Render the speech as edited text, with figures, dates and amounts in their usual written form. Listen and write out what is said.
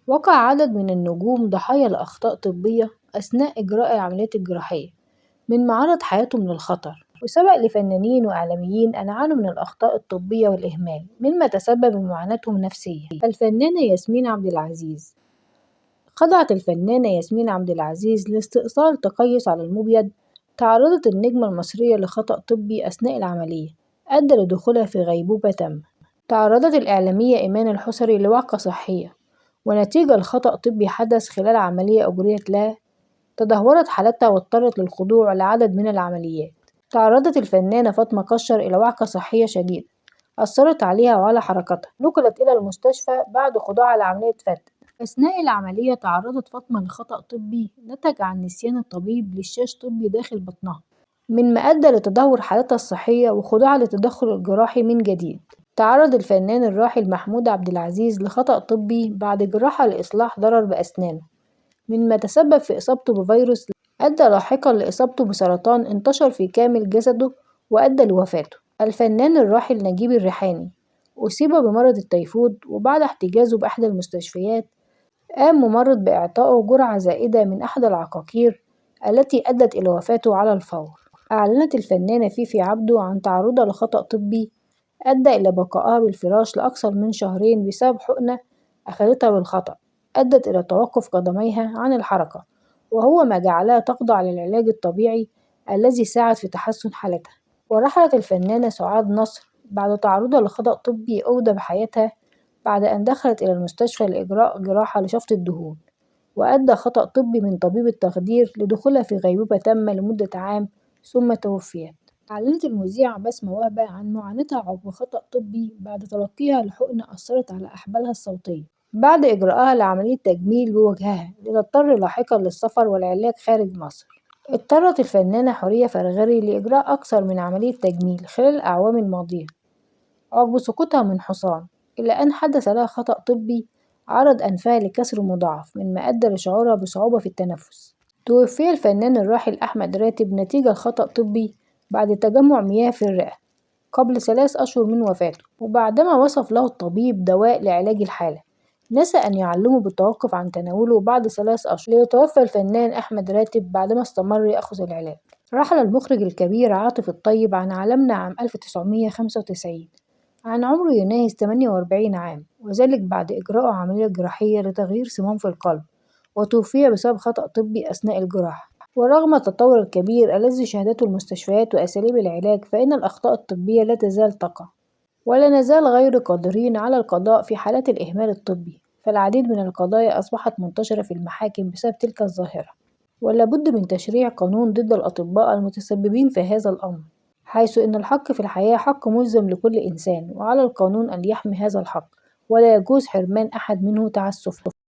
وقع عدد من النجوم ضحايا لأخطاء طبية أثناء إجراء العمليات الجراحية من معرض حياتهم للخطر، وسبق لفنانين وإعلاميين أن عانوا من الأخطاء الطبية والإهمال مما تسبب بمعاناتهم النفسية. الفنانة ياسمين عبد العزيز خضعت الفنانة ياسمين عبد العزيز لاستئصال تقيس على المبيض. تعرضت النجمة المصرية لخطأ طبي أثناء العملية أدى لدخولها في غيبوبة تامة. تعرضت الإعلامية إيمان الحصري لوعكة صحية ونتيجة لخطأ طبي حدث خلال عملية أجريت لها، تدهورت حالتها واضطرت للخضوع لعدد من العمليات. تعرضت الفنانة فاطمة قشر إلى وعكة صحية شديدة أثرت عليها وعلى حركتها، نقلت إلى المستشفى بعد خضوعها لعملية فتح. أثناء العملية تعرضت فاطمة لخطأ طبي نتج عن نسيان الطبيب لشاش طبي داخل بطنها، مما أدى لتدهور حالتها الصحية وخضوعها للتدخل الجراحي من جديد. تعرض الفنان الراحل محمود عبد العزيز لخطأ طبي بعد جراحة لإصلاح ضرر بأسنانه، مما تسبب في إصابته بفيروس أدى لاحقا لإصابته بسرطان انتشر في كامل جسده وأدى لوفاته. الفنان الراحل نجيب الريحاني أصيب بمرض التيفود، وبعد احتجازه بأحد المستشفيات قام ممرض بإعطائه جرعة زائدة من أحد العقاقير التي أدت إلى وفاته على الفور. أعلنت الفنانة فيفي عبده عن تعرضها لخطأ طبي أدى إلى بقائها بالفراش لأكثر من شهرين بسبب حقنة أخدتها بالخطأ أدت إلى توقف قدميها عن الحركة، وهو ما جعلها تخضع للعلاج الطبيعي الذي ساعد في تحسن حالتها. ورحلت الفنانة سعاد نصر بعد تعرضها لخطأ طبي أودى بحياتها بعد أن دخلت إلى المستشفى لإجراء جراحة لشفط الدهون، وأدى خطأ طبي من طبيب التخدير لدخولها في غيبوبة تامة لمدة عام ثم توفيت. أعلنت المذيعة بسمة وهبة عن معاناتها عقب خطأ طبي بعد تلقيها لحقنة أثرت على أحبالها الصوتية بعد إجراءها لعملية تجميل بوجهها، لتضطر لاحقا للسفر والعلاج خارج مصر. اضطرت الفنانة حورية فرغلي لإجراء أكثر من عملية تجميل خلال الأعوام الماضية عقب سقوطها من حصان، إلا أن حدث لها خطأ طبي عرض أنفها لكسر مضاعف مما أدى لشعورها بصعوبة في التنفس. توفي الفنان الراحل أحمد راتب نتيجة لخطأ طبي بعد تجمع مياه في الرئة قبل 3 أشهر من وفاته، وبعدما وصف له الطبيب دواء لعلاج الحالة نسى أن يعلمه بالتوقف عن تناوله بعد 3 أشهر. ليتوفى الفنان أحمد راتب بعدما استمر يأخذ العلاج. رحل المخرج الكبير عاطف الطيب عن عالمنا عام 1995 عن عمر يناهز 48 عام، وذلك بعد إجراء عملية جراحية لتغيير صمام في القلب، وتوفي بسبب خطأ طبي أثناء الجراحة. ورغم التطور الكبير الذي شهدته المستشفيات وأساليب العلاج، فإن الأخطاء الطبية لا تزال تقع، ولا نزال غير قادرين على القضاء في حالات الإهمال الطبي، فالعديد من القضايا أصبحت منتشرة في المحاكم بسبب تلك الظاهرة، ولا بد من تشريع قانون ضد الأطباء المتسببين في هذا الأمر، حيث إن الحق في الحياة حق ملزم لكل إنسان، وعلى القانون أن يحمي هذا الحق ولا يجوز حرمان أحد منه تعسفا.